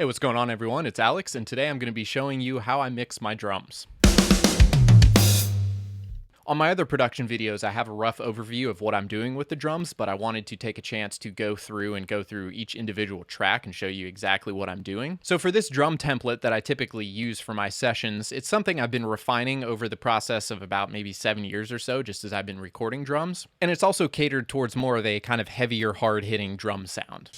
Hey, what's going on everyone? It's Alex, and today I'm going to be showing you how I mix my drums. On my other production videos, I have a rough overview of what I'm doing with the drums, but I wanted to take a chance to go through each individual track and show you exactly what I'm doing. So for this drum template that I typically use for my sessions, it's something I've been refining over the process of about maybe 7 years or so, just as I've been recording drums. And it's also catered towards more of a kind of heavier, hard-hitting drum sound.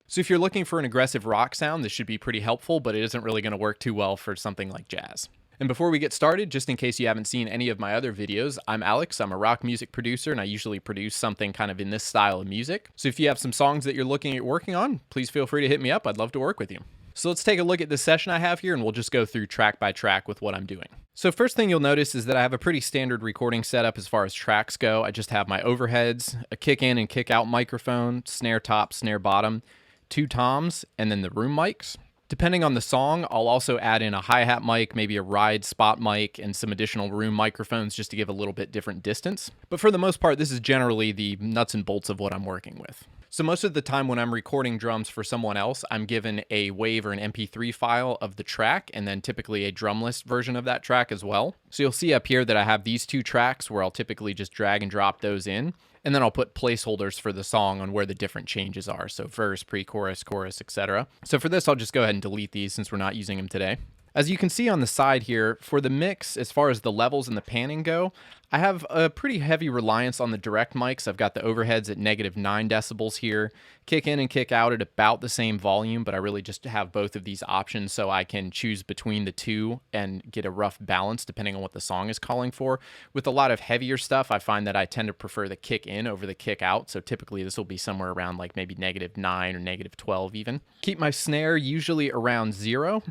So if you're looking for an aggressive rock sound, this should be pretty helpful, but it isn't really going to work too well for something like jazz. And before we get started, just in case you haven't seen any of my other videos, I'm Alex, I'm a rock music producer, and I usually produce something kind of in this style of music. So if you have some songs that you're looking at working on, please feel free to hit me up, I'd love to work with you. So let's take a look at this session I have here, and we'll just go through track by track with what I'm doing. So first thing you'll notice is that I have a pretty standard recording setup as far as tracks go. I just have my overheads, a kick in and kick out microphone, snare top, snare bottom, 2 toms, and then the room mics. Depending on the song, I'll also add in a hi-hat mic, maybe a ride spot mic, and some additional room microphones just to give a little bit different distance. But for the most part, this is generally the nuts and bolts of what I'm working with. So most of the time when I'm recording drums for someone else, I'm given a WAV or an MP3 file of the track, and then typically a drum list version of that track as well. So you'll see up here that I have these 2 tracks where I'll typically just drag and drop those in. And then I'll put placeholders for the song on where the different changes are. So verse, pre-chorus, chorus, etc. So for this, I'll just go ahead and delete these since we're not using them today. As you can see on the side here, for the mix, as far as the levels and the panning go, I have a pretty heavy reliance on the direct mics. I've got the overheads at -9 decibels here, kick in and kick out at about the same volume, but I really just have both of these options so I can choose between the two and get a rough balance depending on what the song is calling for. With a lot of heavier stuff, I find that I tend to prefer the kick in over the kick out, so typically this will be somewhere around like maybe -9 or -12 even. Keep my snare usually around 0.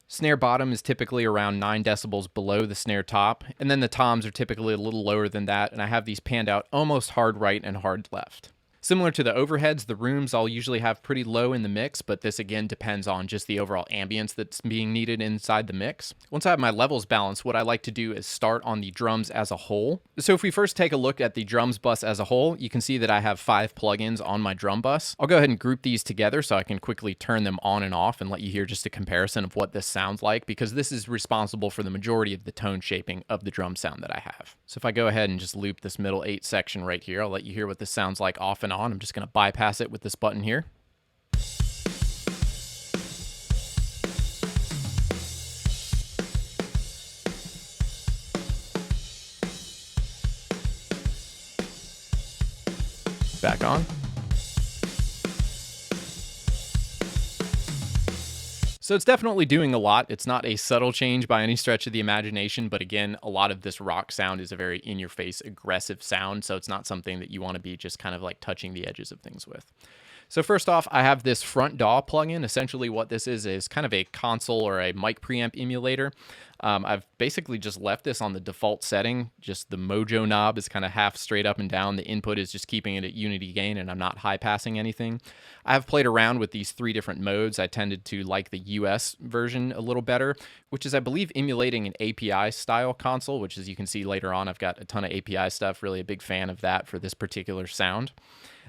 Snare bottom is typically around 9 decibels below the snare top, and then the toms are typically a little lower than that, and I have these panned out almost hard right and hard left. Similar to the overheads, the rooms I'll usually have pretty low in the mix, but this again depends on just the overall ambience that's being needed inside the mix. Once I have my levels balanced, what I like to do is start on the drums as a whole. So if we first take a look at the drums bus as a whole, you can see that I have 5 plugins on my drum bus. I'll go ahead and group these together so I can quickly turn them on and off and let you hear just a comparison of what this sounds like, because this is responsible for the majority of the tone shaping of the drum sound that I have. So if I go ahead and just loop this middle 8 section right here, I'll let you hear what this sounds like off and on. I'm just going to bypass it with this button here. Back on. So it's definitely doing a lot. It's not a subtle change by any stretch of the imagination, but again, a lot of this rock sound is a very in-your-face, aggressive sound, so it's not something that you want to be just kind of like touching the edges of things with. So first off, I have this front DAW plugin. Essentially what this is kind of a console or a mic preamp emulator. I've basically just left this on the default setting. Just the Mojo knob is kind of half straight up and down. The input is just keeping it at unity gain, and I'm not high passing anything. I have played around with these 3 different modes. I tended to like the US version a little better, which is, I believe, emulating an API style console, which as you can see later on, I've got a ton of API stuff. Really a big fan of that for this particular sound.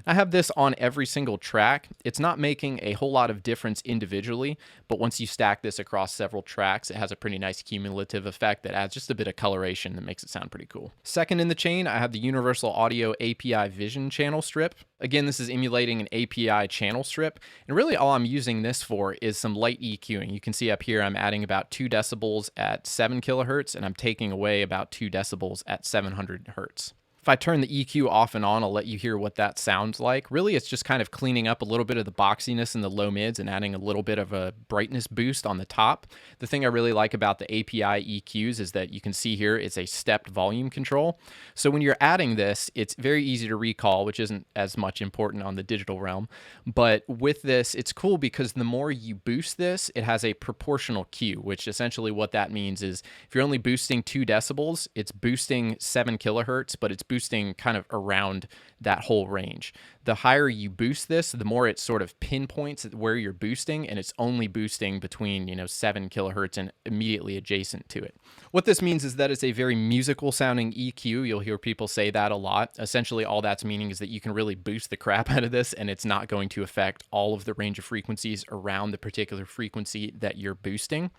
I have this on every single track. It's not making a whole lot of difference individually, but once you stack this across several tracks, it has a pretty nice cumulative effect that adds just a bit of coloration that makes it sound pretty cool. Second in the chain, I have the Universal Audio API Vision channel strip. Again, this is emulating an API channel strip, and really all I'm using this for is some light EQing. You can see up here I'm adding about 2 decibels at 7 kilohertz, and I'm taking away about 2 decibels at 700 hertz. If I turn the EQ off and on, I'll let you hear what that sounds like. Really, it's just kind of cleaning up a little bit of the boxiness in the low mids and adding a little bit of a brightness boost on the top. The thing I really like about the API EQs is that you can see here it's a stepped volume control. So when you're adding this, it's very easy to recall, which isn't as much important on the digital realm. But with this, it's cool because the more you boost this, it has a proportional Q, which essentially what that means is if you're only boosting 2 decibels, it's boosting 7 kilohertz, but it's boosting kind of around that whole range. The higher you boost this, the more it sort of pinpoints where you're boosting, and it's only boosting between, 7 kilohertz and immediately adjacent to it. What this means is that it's a very musical sounding EQ. You'll hear people say that a lot. Essentially, all that's meaning is that you can really boost the crap out of this, and it's not going to affect all of the range of frequencies around the particular frequency that you're boosting.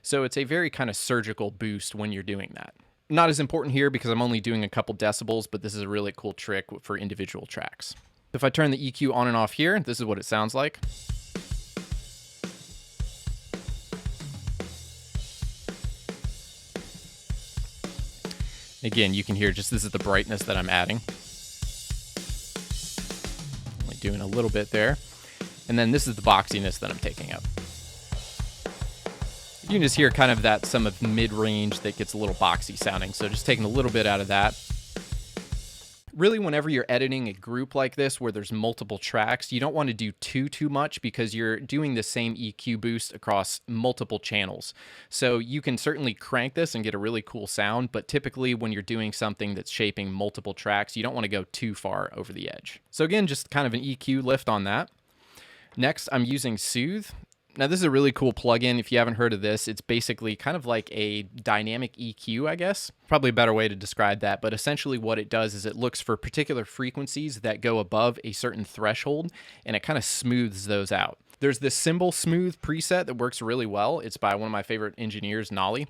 So it's a very kind of surgical boost when you're doing that. Not as important here because I'm only doing a couple decibels, but this is a really cool trick for individual tracks. If I turn the EQ on and off here, this is what it sounds like. Again, you can hear just this is the brightness that I'm adding. Only doing a little bit there. And then this is the boxiness that I'm taking up. You can just hear kind of that some of mid-range that gets a little boxy sounding. So just taking a little bit out of that. Really, whenever you're editing a group like this where there's multiple tracks, you don't want to do too much because you're doing the same EQ boost across multiple channels. So you can certainly crank this and get a really cool sound, but typically when you're doing something that's shaping multiple tracks, you don't want to go too far over the edge. So again, just kind of an EQ lift on that. Next, I'm using Soothe. Now, this is a really cool plugin. If you haven't heard of this, it's basically kind of like a dynamic EQ, I guess. Probably a better way to describe that, but essentially what it does is it looks for particular frequencies that go above a certain threshold, and it kind of smooths those out. There's this cymbal smooth preset that works really well. It's by one of my favorite engineers, Nolly.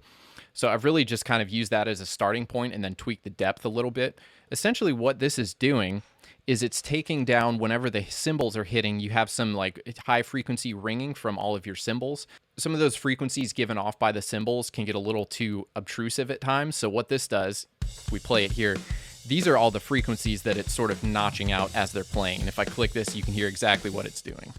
So I've really just kind of used that as a starting point and then tweaked the depth a little bit. Essentially what this is doing is it's taking down whenever the cymbals are hitting, you have some like high frequency ringing from all of your cymbals. Some of those frequencies given off by the cymbals can get a little too obtrusive at times. So what this does, if we play it here, these are all the frequencies that it's sort of notching out as they're playing. And if I click this, you can hear exactly what it's doing.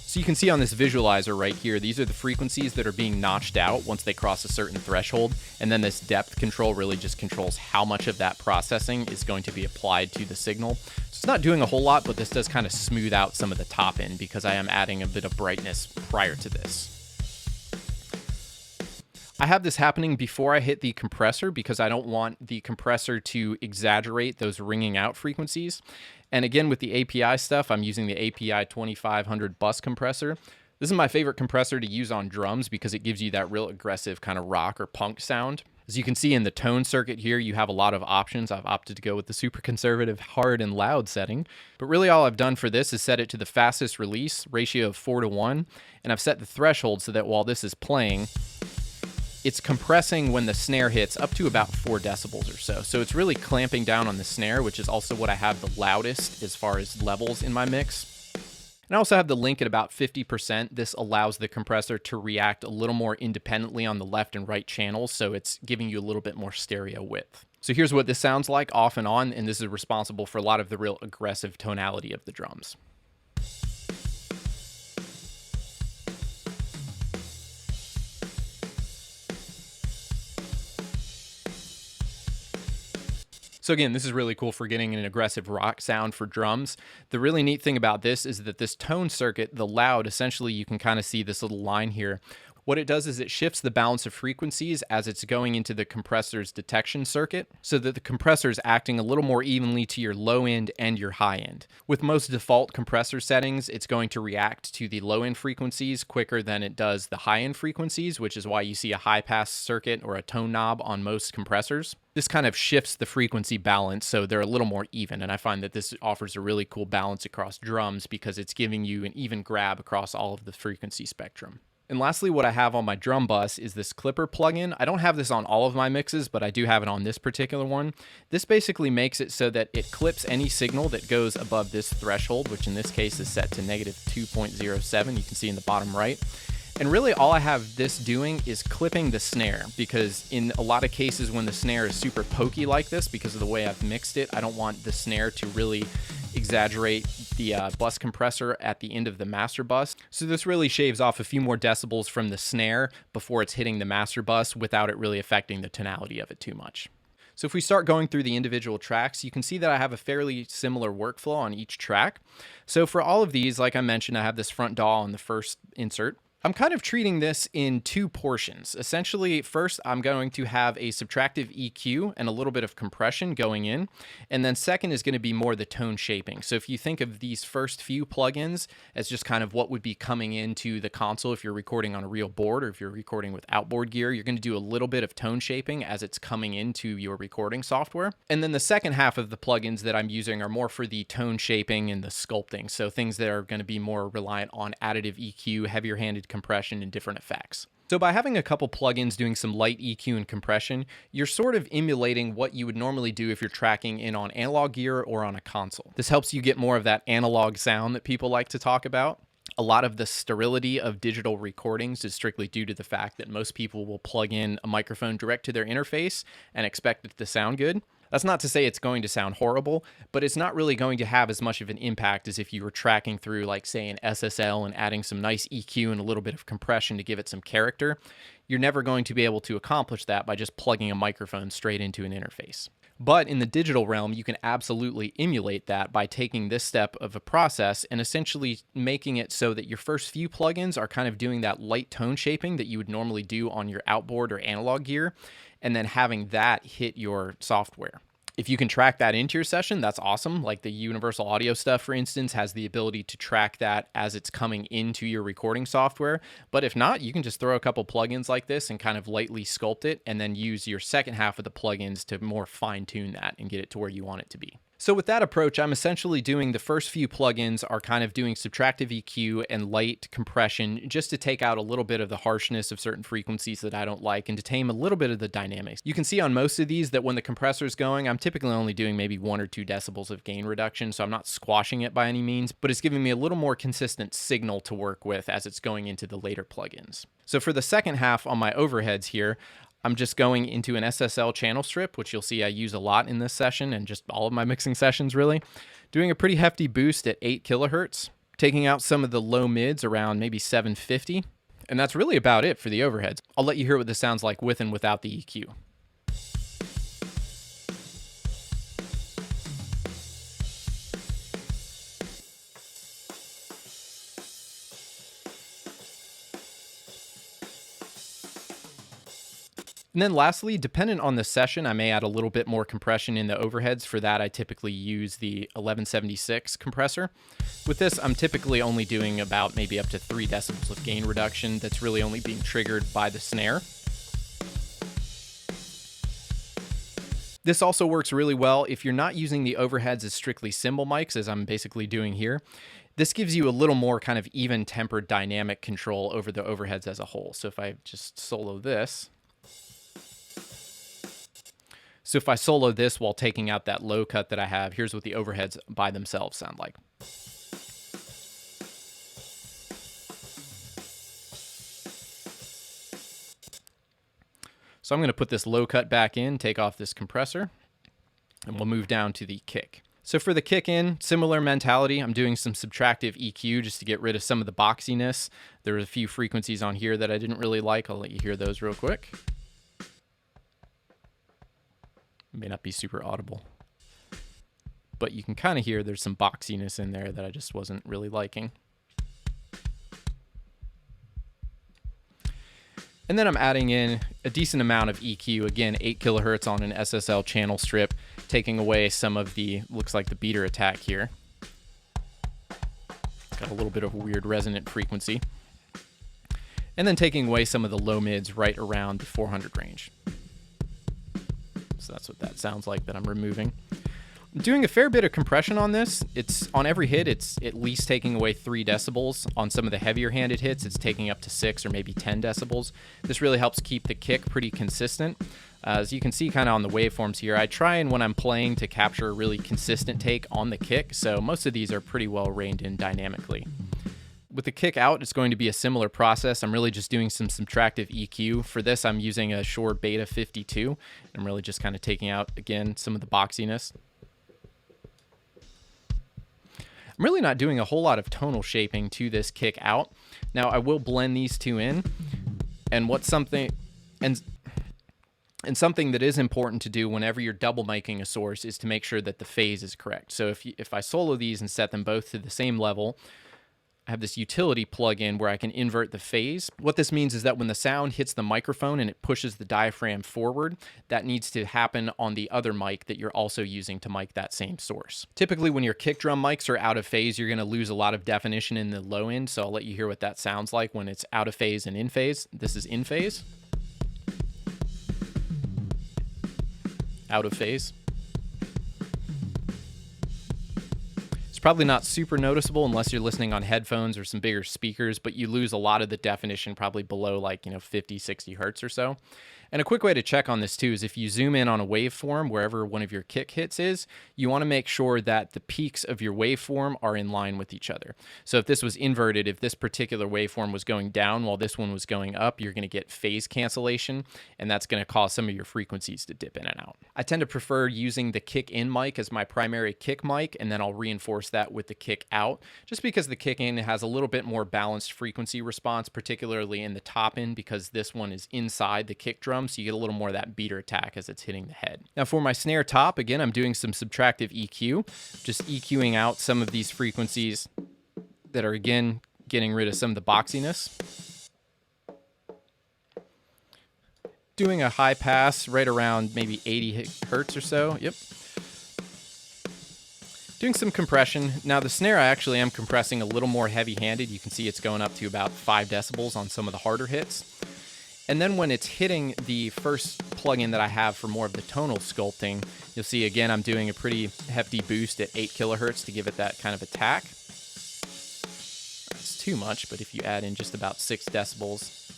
So you can see on this visualizer right here, these are the frequencies that are being notched out once they cross a certain threshold. And then this depth control really just controls how much of that processing is going to be applied to the signal. So it's not doing a whole lot, but this does kind of smooth out some of the top end because I am adding a bit of brightness prior to this. I have this happening before I hit the compressor because I don't want the compressor to exaggerate those ringing out frequencies. And again, with the API stuff, I'm using the API 2500 bus compressor. This is my favorite compressor to use on drums because it gives you that real aggressive kind of rock or punk sound. As you can see in the tone circuit here, you have a lot of options. I've opted to go with the super conservative hard and loud setting. But really all I've done for this is set it to the fastest release ratio of 4:1. And I've set the threshold so that while this is playing, it's compressing when the snare hits up to about 4 decibels or so. So it's really clamping down on the snare, which is also what I have the loudest as far as levels in my mix. And I also have the link at about 50%. This allows the compressor to react a little more independently on the left and right channels, so it's giving you a little bit more stereo width. So here's what this sounds like off and on, and this is responsible for a lot of the real aggressive tonality of the drums. So again, this is really cool for getting an aggressive rock sound for drums. The really neat thing about this is that this tone circuit, the loud, essentially you can kind of see this little line here. What it does is it shifts the balance of frequencies as it's going into the compressor's detection circuit so that the compressor is acting a little more evenly to your low end and your high end. With most default compressor settings, it's going to react to the low end frequencies quicker than it does the high end frequencies, which is why you see a high pass circuit or a tone knob on most compressors. This kind of shifts the frequency balance so they're a little more even, and I find that this offers a really cool balance across drums because it's giving you an even grab across all of the frequency spectrum. And lastly, what I have on my drum bus is this clipper plugin. I don't have this on all of my mixes, but I do have it on this particular one. This basically makes it so that it clips any signal that goes above this threshold, which in this case is set to negative 2.07. You can see in the bottom right. And really all I have this doing is clipping the snare, because in a lot of cases when the snare is super pokey like this, because of the way I've mixed it, I don't want the snare to really exaggerate the bus compressor at the end of the master bus. So this really shaves off a few more decibels from the snare before it's hitting the master bus without it really affecting the tonality of it too much. So if we start going through the individual tracks, you can see that I have a fairly similar workflow on each track. So for all of these, like I mentioned, I have this front DAW on the first insert. I'm kind of treating this in two portions. Essentially, first, I'm going to have a subtractive EQ and a little bit of compression going in. And then second is going to be more the tone shaping. So if you think of these first few plugins as just kind of what would be coming into the console if you're recording on a real board or if you're recording with outboard gear, you're going to do a little bit of tone shaping as it's coming into your recording software. And then the second half of the plugins that I'm using are more for the tone shaping and the sculpting. So things that are going to be more reliant on additive EQ, heavier handed compression, and different effects. So by having a couple plugins doing some light EQ and compression, you're sort of emulating what you would normally do if you're tracking in on analog gear or on a console. This helps you get more of that analog sound that people like to talk about. A lot of the sterility of digital recordings is strictly due to the fact that most people will plug in a microphone direct to their interface and expect it to sound good. That's not to say it's going to sound horrible, but it's not really going to have as much of an impact as if you were tracking through, like, say, an SSL and adding some nice EQ and a little bit of compression to give it some character. You're never going to be able to accomplish that by just plugging a microphone straight into an interface. But in the digital realm, you can absolutely emulate that by taking this step of a process and essentially making it so that your first few plugins are kind of doing that light tone shaping that you would normally do on your outboard or analog gear, and then having that hit your software. If you can track that into your session, that's awesome. Like the Universal Audio stuff, for instance, has the ability to track that as it's coming into your recording software. But if not, you can just throw a couple plugins like this and kind of lightly sculpt it, and then use your second half of the plugins to more fine tune that and get it to where you want it to be. So with that approach, I'm essentially doing the first few plugins are kind of doing subtractive EQ and light compression just to take out a little bit of the harshness of certain frequencies that I don't like and to tame a little bit of the dynamics. You can see on most of these that when the compressor is going, I'm typically only doing maybe 1 or 2 decibels of gain reduction, so I'm not squashing it by any means, but it's giving me a little more consistent signal to work with as it's going into the later plugins. So for the second half on my overheads here, I'm just going into an SSL channel strip, which you'll see I use a lot in this session and just all of my mixing sessions really. Doing a pretty hefty boost at 8 kilohertz, taking out some of the low mids around maybe 750. And that's really about it for the overheads. I'll let you hear what this sounds like with and without the EQ. And then lastly, dependent on the session, I may add a little bit more compression in the overheads. For that, I typically use the 1176 compressor. With this, I'm typically only doing about maybe up to 3 decibels of gain reduction. That's really only being triggered by the snare. This also works really well if you're not using the overheads as strictly cymbal mics, as I'm basically doing here. This gives you a little more kind of even-tempered dynamic control over the overheads as a whole. So if I just solo this... So if I solo this while taking out that low cut that I have, here's what the overheads by themselves sound like. So I'm going to put this low cut back in, take off this compressor, and we'll move down to the kick. So for the kick in, similar mentality. I'm doing some subtractive EQ just to get rid of some of the boxiness. There were a few frequencies on here that I didn't really like. I'll let you hear those real quick. May not be super audible, but you can kind of hear there's some boxiness in there that I just wasn't really liking. And then I'm adding in a decent amount of EQ, again, 8 kilohertz on an SSL channel strip, taking away some of the, looks like the beater attack here. Got a little bit of a weird resonant frequency. And then taking away some of the low mids right around the 400 range. So that's what that sounds like that I'm removing. I'm doing a fair bit of compression on this. It's on every hit, it's at least taking away 3 decibels. On some of the heavier handed hits, it's taking up to 6 or maybe 10 decibels. This really helps keep the kick pretty consistent. As you can see kind of on the waveforms here, I try and when I'm playing to capture a really consistent take on the kick, so most of these are pretty well reined in dynamically. With the kick out, it's going to be a similar process. I'm really just doing some subtractive EQ. For this, I'm using a Shure Beta 52. I'm really just kind of taking out, again, some of the boxiness. I'm really not doing a whole lot of tonal shaping to this kick out. Now, I will blend these two in. And something that is important to do whenever you're double miking a source is to make sure that the phase is correct. So if I solo these and set them both to the same level, I have this utility plugin where I can invert the phase. What this means is that when the sound hits the microphone and it pushes the diaphragm forward, that needs to happen on the other mic that you're also using to mic that same source. Typically, when your kick drum mics are out of phase, you're going to lose a lot of definition in the low end, so I'll let you hear what that sounds like when it's out of phase and in phase. This is in phase. Out of phase. Probably not super noticeable unless you're listening on headphones or some bigger speakers, but you lose a lot of the definition probably below like, 50, 60 hertz or so. And a quick way to check on this too is if you zoom in on a waveform, wherever one of your kick hits is, you want to make sure that the peaks of your waveform are in line with each other. So if this was inverted, if this particular waveform was going down while this one was going up, you're going to get phase cancellation, and that's going to cause some of your frequencies to dip in and out. I tend to prefer using the kick in mic as my primary kick mic, and then I'll reinforce that with the kick out, just because the kick in has a little bit more balanced frequency response, particularly in the top end, because this one is inside the kick drum, so you get a little more of that beater attack as it's hitting the head. Now for my snare top, again, I'm doing some subtractive EQ, just EQing out some of these frequencies that are, again, getting rid of some of the boxiness. Doing a high pass right around maybe 80 hertz or so. Yep. Doing some compression. Now the snare I actually am compressing a little more heavy-handed. You can see it's going up to about 5 decibels on some of the harder hits. And then when it's hitting the first plugin that I have for more of the tonal sculpting, you'll see again I'm doing a pretty hefty boost at 8 kilohertz to give it that kind of attack. It's too much, but if you add in just about 6 decibels,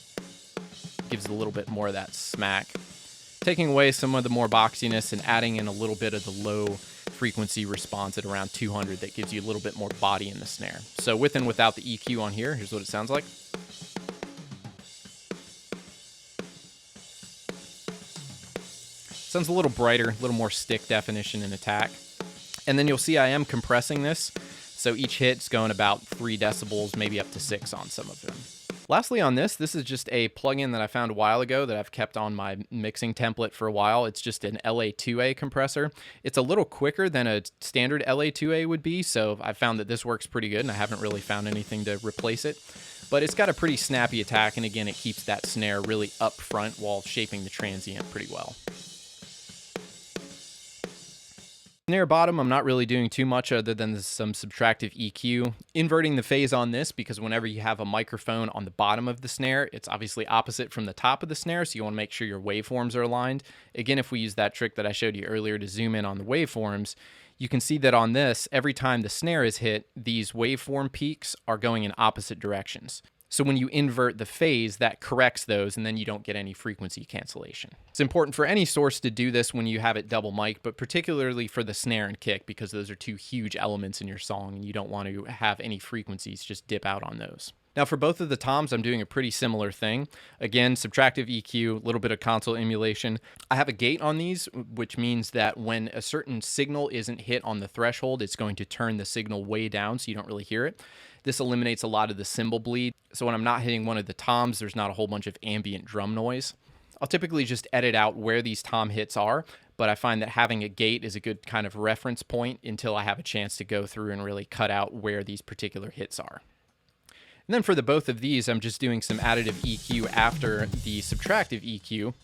it gives a little bit more of that smack. Taking away some of the more boxiness and adding in a little bit of the low frequency response at around 200 that gives you a little bit more body in the snare. So with and without the EQ on here, here's what it sounds like. Sounds a little brighter, a little more stick definition and attack. And then you'll see I am compressing this, so each hit's going about 3 decibels, maybe up to 6 on some of them. Lastly on this is just a plugin that I found a while ago that I've kept on my mixing template for a while. It's just an LA2A compressor. It's a little quicker than a standard LA2A would be, so I found that this works pretty good, and I haven't really found anything to replace it. But it's got a pretty snappy attack, and again, it keeps that snare really up front while shaping the transient pretty well. Snare bottom, I'm not really doing too much other than some subtractive EQ. Inverting the phase on this because whenever you have a microphone on the bottom of the snare, it's obviously opposite from the top of the snare, so you want to make sure your waveforms are aligned. Again, if we use that trick that I showed you earlier to zoom in on the waveforms, you can see that on this, every time the snare is hit, these waveform peaks are going in opposite directions. So when you invert the phase, that corrects those, and then you don't get any frequency cancellation. It's important for any source to do this when you have it double mic, but particularly for the snare and kick, because those are two huge elements in your song, and you don't want to have any frequencies just dip out on those. Now for both of the toms, I'm doing a pretty similar thing. Again, subtractive EQ, a little bit of console emulation. I have a gate on these, which means that when a certain signal isn't hit on the threshold, it's going to turn the signal way down so you don't really hear it. This eliminates a lot of the cymbal bleed. So when I'm not hitting one of the toms, there's not a whole bunch of ambient drum noise. I'll typically just edit out where these tom hits are, but I find that having a gate is a good kind of reference point until I have a chance to go through and really cut out where these particular hits are. And then for the both of these, I'm just doing some additive EQ after the subtractive EQ.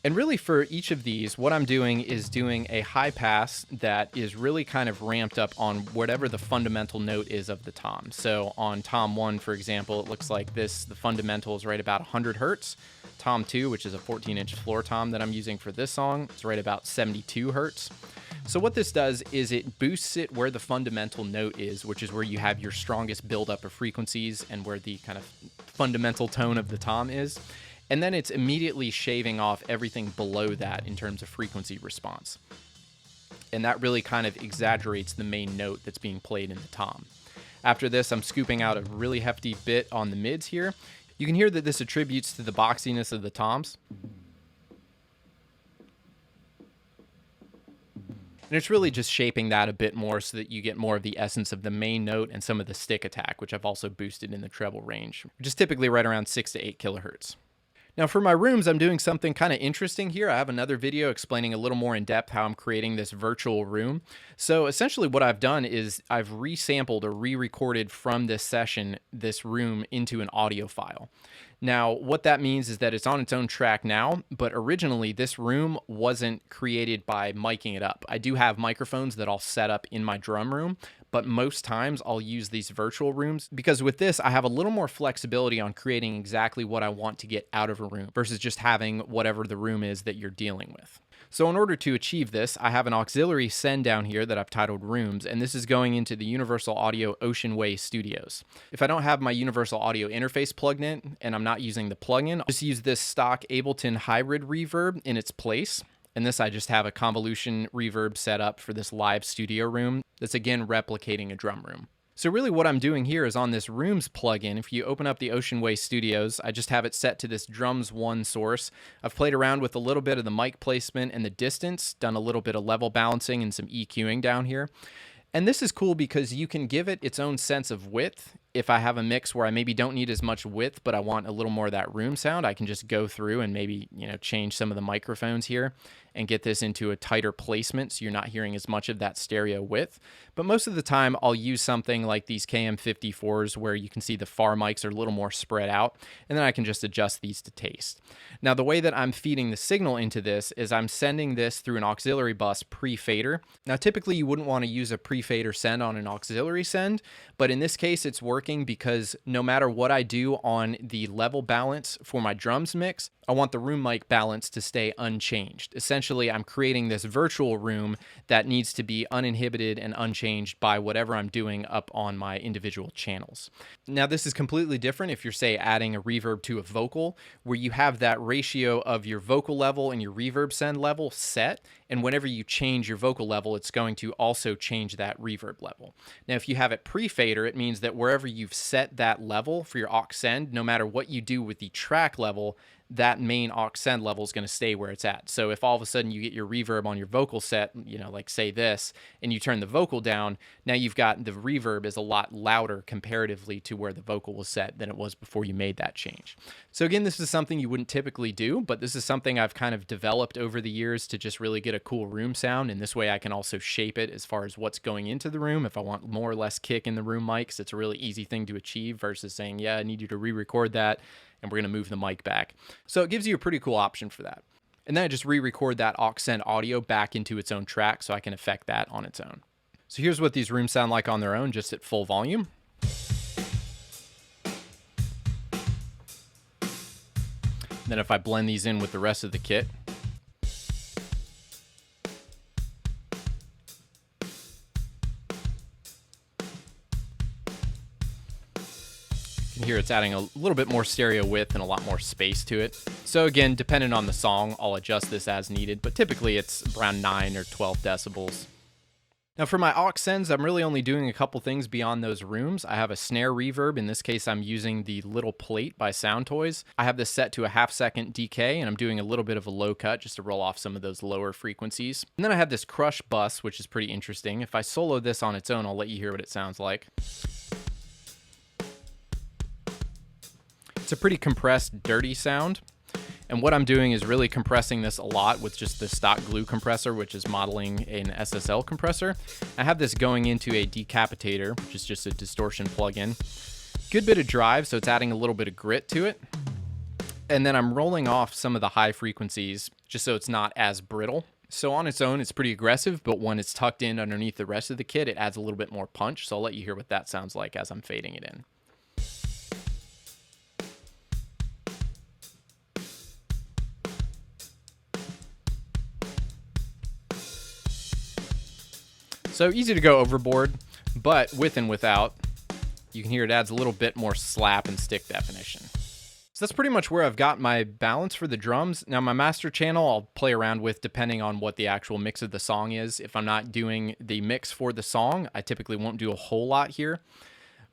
And really for each of these, what I'm doing is doing a high pass that is really kind of ramped up on whatever the fundamental note is of the tom. So on tom 1, for example, it looks like this. The fundamental is right about 100 hertz. Tom 2, which is a 14-inch floor tom that I'm using for this song, is right about 72 hertz. So what this does is it boosts it where the fundamental note is, which is where you have your strongest buildup of frequencies and where the kind of fundamental tone of the tom is. And then it's immediately shaving off everything below that in terms of frequency response. And that really kind of exaggerates the main note that's being played in the tom. After this, I'm scooping out a really hefty bit on the mids here. You can hear that this attributes to the boxiness of the toms. And it's really just shaping that a bit more so that you get more of the essence of the main note and some of the stick attack, which I've also boosted in the treble range, which is typically right around 6 to 8 kilohertz. Now for my rooms, I'm doing something kind of interesting here. I have another video explaining a little more in depth how I'm creating this virtual room. So essentially what I've done is I've resampled or re-recorded from this session, this room into an audio file. Now, what that means is that it's on its own track now, but originally this room wasn't created by miking it up. I do have microphones that I'll set up in my drum room, but most times I'll use these virtual rooms because with this, I have a little more flexibility on creating exactly what I want to get out of a room versus just having whatever the room is that you're dealing with. So in order to achieve this, I have an auxiliary send down here that I've titled Rooms, and this is going into the Universal Audio Ocean Way Studios. If I don't have my Universal Audio interface plugged in, and I'm not using the plugin, I'll just use this stock Ableton hybrid reverb in its place. And this, I just have a convolution reverb set up for this live studio room that's again replicating a drum room. So really what I'm doing here is on this Rooms plugin, if you open up the Ocean Way Studios, I just have it set to this drums 1 source. I've played around with a little bit of the mic placement and the distance, done a little bit of level balancing and some EQing down here. And this is cool because you can give it its own sense of width. If I have a mix where I maybe don't need as much width, but I want a little more of that room sound, I can just go through and maybe, change some of the microphones here and get this into a tighter placement so you're not hearing as much of that stereo width. But most of the time, I'll use something like these KM54s where you can see the far mics are a little more spread out, and then I can just adjust these to taste. Now, the way that I'm feeding the signal into this is I'm sending this through an auxiliary bus pre-fader. Now, typically, you wouldn't want to use a pre-fader send on an auxiliary send, but in this case, it's working because no matter what I do on the level balance for my drums mix, I want the room mic balance to stay unchanged. Essentially, I'm creating this virtual room that needs to be uninhibited and unchanged by whatever I'm doing up on my individual channels. Now, this is completely different if you're, say, adding a reverb to a vocal, where you have that ratio of your vocal level and your reverb send level set, and whenever you change your vocal level, it's going to also change that reverb level. Now, if you have it pre-fader, it means that wherever you've set that level for your aux send, no matter what you do with the track level, that main aux send level is going to stay where it's at. So if all of a sudden you get your reverb on your vocal set, like say this, and you turn the vocal down, now you've got the reverb is a lot louder comparatively to where the vocal was set than it was before you made that change. So again, this is something you wouldn't typically do, but this is something I've kind of developed over the years to just really get a cool room sound. And this way I can also shape it as far as what's going into the room. If I want more or less kick in the room mics, it's a really easy thing to achieve versus saying, yeah, I need you to re-record that, and we're going to move the mic back. So it gives you a pretty cool option for that. And then I just re-record that aux send audio back into its own track so I can affect that on its own. So here's what these rooms sound like on their own, just at full volume. Then if I blend these in with the rest of the kit, here it's adding a little bit more stereo width and a lot more space to it. So again, depending on the song, I'll adjust this as needed, but typically it's around 9 or 12 decibels. Now for my aux sends, I'm really only doing a couple things beyond those rooms. I have a snare reverb. In this case, I'm using the Little Plate by Sound Toys. I have this set to a 1/2 second decay, and I'm doing a little bit of a low cut just to roll off some of those lower frequencies. And then I have this crush bus, which is pretty interesting. If I solo this on its own, I'll let you hear what it sounds like. It's a pretty compressed, dirty sound. And what I'm doing is really compressing this a lot with just the stock glue compressor, which is modeling an SSL compressor. I have this going into a decapitator, which is just a distortion plugin. Good bit of drive, so it's adding a little bit of grit to it. And then I'm rolling off some of the high frequencies just so it's not as brittle. So on its own, it's pretty aggressive, but when it's tucked in underneath the rest of the kit, it adds a little bit more punch. So I'll let you hear what that sounds like as I'm fading it in. So easy to go overboard, but with and without, you can hear it adds a little bit more slap and stick definition. So that's pretty much where I've got my balance for the drums. Now my master channel I'll play around with depending on what the actual mix of the song is. If I'm not doing the mix for the song, I typically won't do a whole lot here.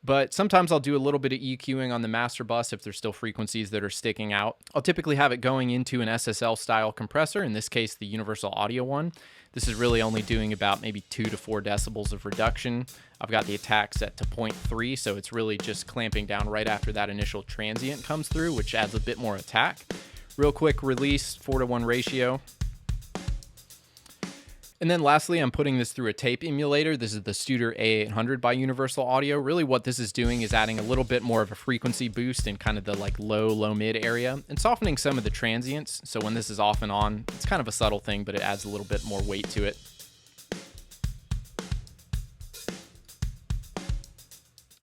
But sometimes I'll do a little bit of EQing on the master bus if there's still frequencies that are sticking out. I'll typically have it going into an SSL style compressor, in this case the Universal Audio one. This is really only doing about maybe 2 to 4 decibels of reduction. I've got the attack set to 0.3, so it's really just clamping down right after that initial transient comes through, which adds a bit more attack. Real quick release, 4:1 ratio. And then lastly, I'm putting this through a tape emulator. This is the Studer A800 by Universal Audio. Really what this is doing is adding a little bit more of a frequency boost in kind of the like low mid area and softening some of the transients. So when this is off and on, it's kind of a subtle thing, but it adds a little bit more weight to it.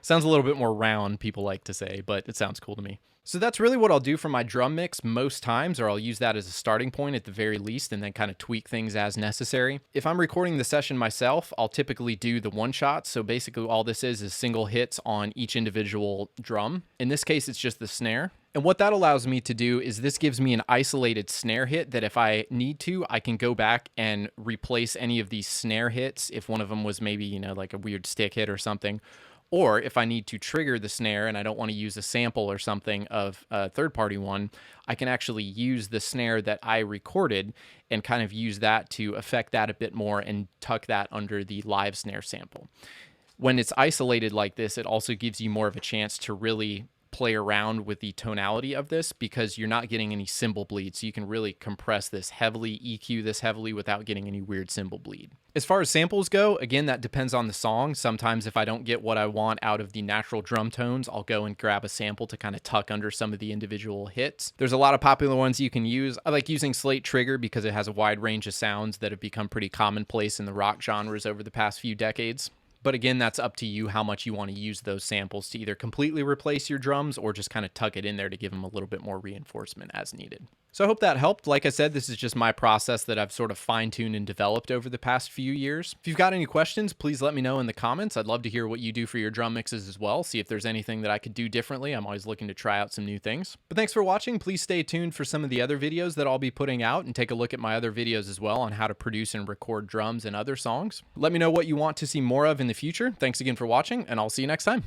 Sounds a little bit more round, people like to say, but it sounds cool to me. So that's really what I'll do for my drum mix most times, or I'll use that as a starting point at the very least and then kind of tweak things as necessary. If I'm recording the session myself, I'll typically do the one shot. So basically all this is single hits on each individual drum. In this case, it's just the snare. And what that allows me to do is this gives me an isolated snare hit that if I need to, I can go back and replace any of these snare hits if one of them was maybe, you know, like a weird stick hit or something. Or if I need to trigger the snare and I don't want to use a sample or something of a third-party one, I can actually use the snare that I recorded and kind of use that to affect that a bit more and tuck that under the live snare sample. When it's isolated like this, it also gives you more of a chance to really play around with the tonality of this because you're not getting any cymbal bleed. So you can really compress this heavily, EQ this heavily without getting any weird cymbal bleed. As far as samples go, again, that depends on the song. Sometimes if I don't get what I want out of the natural drum tones, I'll go and grab a sample to kind of tuck under some of the individual hits. There's a lot of popular ones you can use. I like using Slate Trigger because it has a wide range of sounds that have become pretty commonplace in the rock genres over the past few decades. But again, that's up to you how much you want to use those samples to either completely replace your drums or just kind of tuck it in there to give them a little bit more reinforcement as needed. So I hope that helped. Like I said, this is just my process that I've sort of fine-tuned and developed over the past few years. If you've got any questions, please let me know in the comments. I'd love to hear what you do for your drum mixes as well. See if there's anything that I could do differently. I'm always looking to try out some new things. But thanks for watching. Please stay tuned for some of the other videos that I'll be putting out and take a look at my other videos as well on how to produce and record drums and other songs. Let me know what you want to see more of in the future. Thanks again for watching, and I'll see you next time.